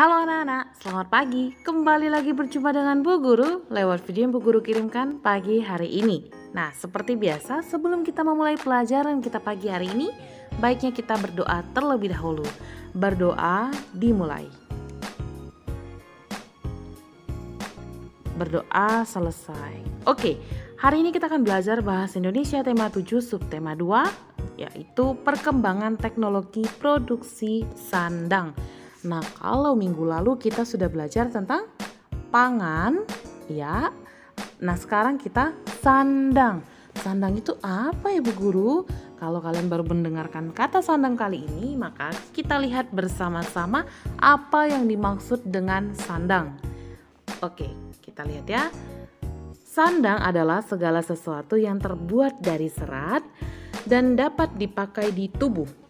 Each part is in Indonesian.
Halo anak-anak, selamat pagi. Kembali lagi berjumpa dengan Bu Guru lewat video yang Bu Guru kirimkan pagi hari ini. Nah, seperti biasa, sebelum kita memulai pelajaran kita pagi hari ini, baiknya kita berdoa terlebih dahulu. Berdoa dimulai. Berdoa selesai. Oke, hari ini kita akan belajar bahasa Indonesia tema 7 subtema 2, yaitu perkembangan teknologi produksi sandang. Nah, kalau minggu lalu kita sudah belajar tentang pangan, ya. Nah, sekarang kita sandang. Sandang itu apa ya Bu Guru? Kalau kalian baru mendengarkan kata sandang kali ini, maka kita lihat bersama-sama apa yang dimaksud dengan sandang. Oke, kita lihat ya. Sandang adalah segala sesuatu yang terbuat dari serat dan dapat dipakai di tubuh.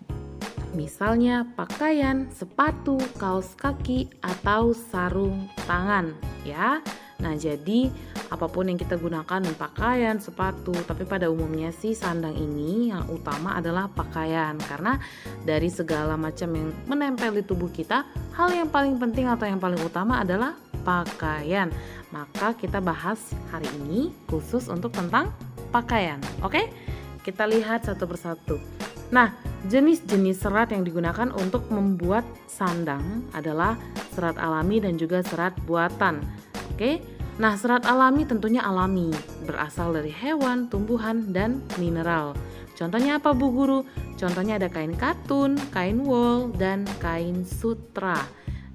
Misalnya pakaian, sepatu, kaos kaki, atau sarung tangan ya. Nah, jadi apapun yang kita gunakan, pakaian, sepatu, tapi pada umumnya sih sandang ini yang utama adalah pakaian, karena dari segala macam yang menempel di tubuh kita, hal yang paling penting atau yang paling utama adalah pakaian. Maka kita bahas hari ini khusus untuk tentang pakaian. Oke? Kita lihat satu persatu. Nah, jenis-jenis serat yang digunakan untuk membuat sandang adalah serat alami dan juga serat buatan. Oke. Nah, serat alami tentunya alami, berasal dari hewan, tumbuhan, dan mineral. Contohnya apa Bu Guru? Contohnya ada kain katun, kain wol, dan kain sutra.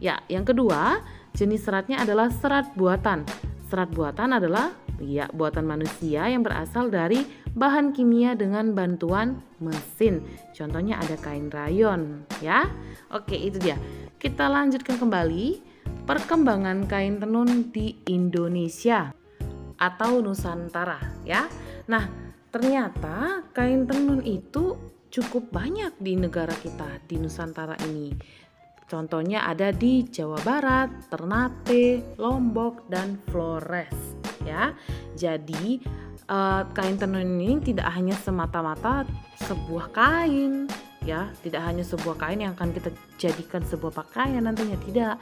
Ya, yang kedua, jenis seratnya adalah serat buatan. Serat buatan adalah buatan manusia yang berasal dari bahan kimia dengan bantuan mesin. Contohnya ada kain rayon ya. Oke, itu dia. Kita lanjutkan kembali perkembangan kain tenun di Indonesia atau Nusantara ya. Nah, ternyata kain tenun itu cukup banyak di negara kita, di Nusantara ini. Contohnya ada di Jawa Barat, Ternate, Lombok, dan Flores ya. Jadi kain tenun ini tidak hanya semata-mata sebuah kain ya, tidak hanya sebuah kain yang akan kita jadikan sebuah pakaian nantinya, tidak.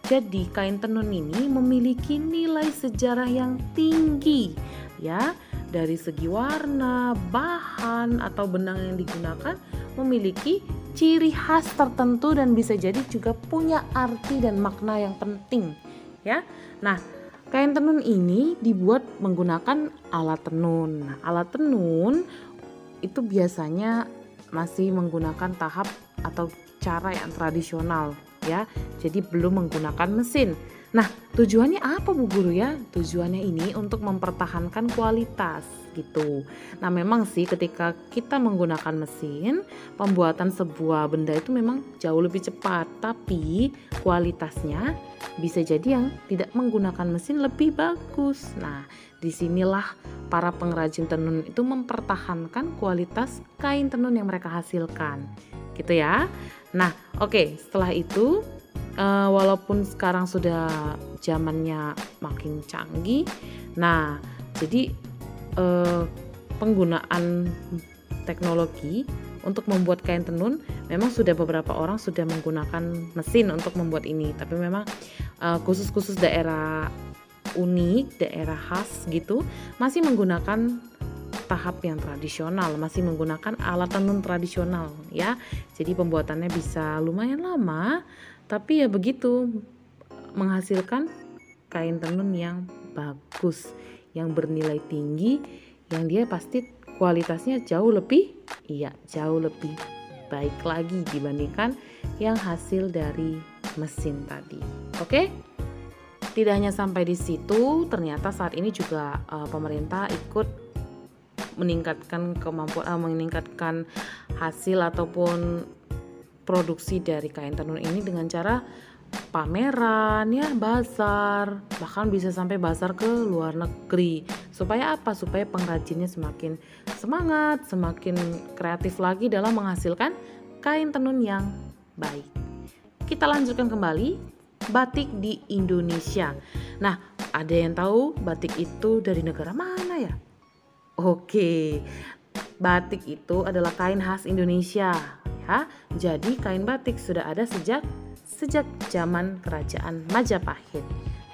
Jadi kain tenun ini memiliki nilai sejarah yang tinggi ya, dari segi warna, bahan atau benang yang digunakan memiliki ciri khas tertentu dan bisa jadi juga punya arti dan makna yang penting ya. Nah, kain tenun ini dibuat menggunakan alat tenun. Nah, alat tenun itu biasanya masih menggunakan tahap atau cara yang tradisional ya. Jadi belum menggunakan mesin. Nah, tujuannya apa Bu Guru ya? Tujuannya ini untuk mempertahankan kualitas gitu. Nah, memang sih ketika kita menggunakan mesin, pembuatan sebuah benda itu memang jauh lebih cepat, tapi kualitasnya bisa jadi yang tidak menggunakan mesin lebih bagus. Nah, disinilah para pengrajin tenun itu mempertahankan kualitas kain tenun yang mereka hasilkan. Gitu ya. Nah, oke, setelah itu walaupun sekarang sudah zamannya makin canggih, nah jadi penggunaan teknologi untuk membuat kain tenun memang sudah beberapa orang sudah menggunakan mesin untuk membuat ini, tapi memang khusus daerah unik, daerah khas gitu masih menggunakan tahap yang tradisional, masih menggunakan alat tenun tradisional ya. Jadi pembuatannya bisa lumayan lama, tapi ya begitu, menghasilkan kain tenun yang bagus, yang bernilai tinggi, yang dia pasti kualitasnya jauh lebih baik lagi dibandingkan yang hasil dari mesin tadi. Oke? Tidak hanya sampai di situ, ternyata saat ini juga pemerintah ikut meningkatkan meningkatkan hasil ataupun produksi dari kain tenun ini dengan cara pameran ya, bazar, bahkan bisa sampai bazar ke luar negeri. Supaya apa? Supaya pengrajinnya semakin semangat, semakin kreatif lagi dalam menghasilkan kain tenun yang baik. Kita lanjutkan kembali batik di Indonesia. Nah, ada yang tahu batik itu dari negara mana ya? Oke, batik itu adalah kain khas Indonesia ya. Jadi kain batik sudah ada sejak sejak zaman kerajaan Majapahit.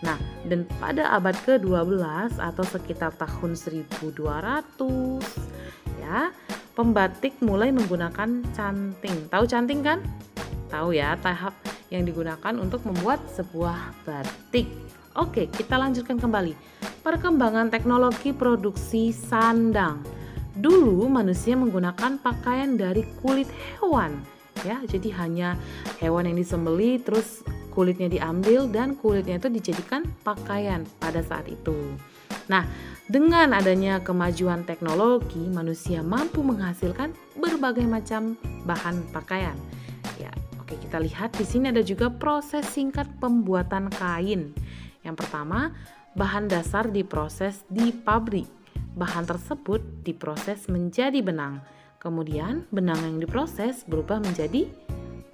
Nah, dan pada abad ke-12 atau sekitar tahun 1200 ya, pembatik mulai menggunakan canting. Tahu canting kan? Tahu ya, tahap yang digunakan untuk membuat sebuah batik. Oke, kita lanjutkan kembali. Perkembangan teknologi produksi sandang. Dulu manusia menggunakan pakaian dari kulit hewan. Ya, jadi hanya hewan yang disembelih terus kulitnya diambil dan kulitnya itu dijadikan pakaian pada saat itu. Nah, dengan adanya kemajuan teknologi, manusia mampu menghasilkan berbagai macam bahan pakaian. Ya, oke, kita lihat di sini ada juga proses singkat pembuatan kain. Yang pertama, bahan dasar diproses di pabrik. Bahan tersebut diproses menjadi benang. Kemudian benang yang diproses berubah menjadi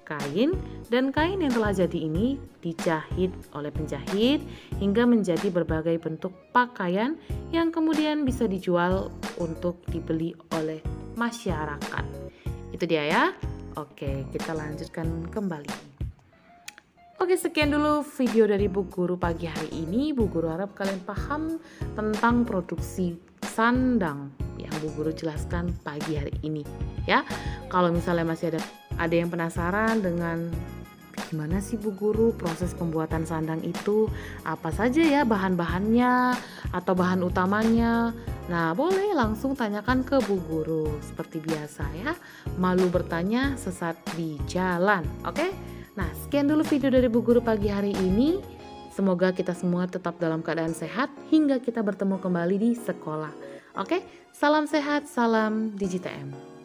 kain, dan kain yang telah jadi ini dijahit oleh penjahit hingga menjadi berbagai bentuk pakaian yang kemudian bisa dijual untuk dibeli oleh masyarakat. Itu dia ya. Oke, kita lanjutkan kembali. Oke, sekian dulu video dari Bu Guru pagi hari ini. Bu Guru harap kalian paham tentang produksi sandang yang Bu Guru jelaskan pagi hari ini ya. Kalau misalnya masih ada yang penasaran dengan gimana sih Bu Guru proses pembuatan sandang itu, apa saja ya bahan-bahannya atau bahan utamanya, nah boleh langsung tanyakan ke Bu Guru. Seperti biasa ya, malu bertanya sesat di jalan. Oke, nah sekian dulu video dari Bu Guru pagi hari ini. Semoga kita semua tetap dalam keadaan sehat hingga kita bertemu kembali di sekolah. Oke, salam sehat, salam DigiTM.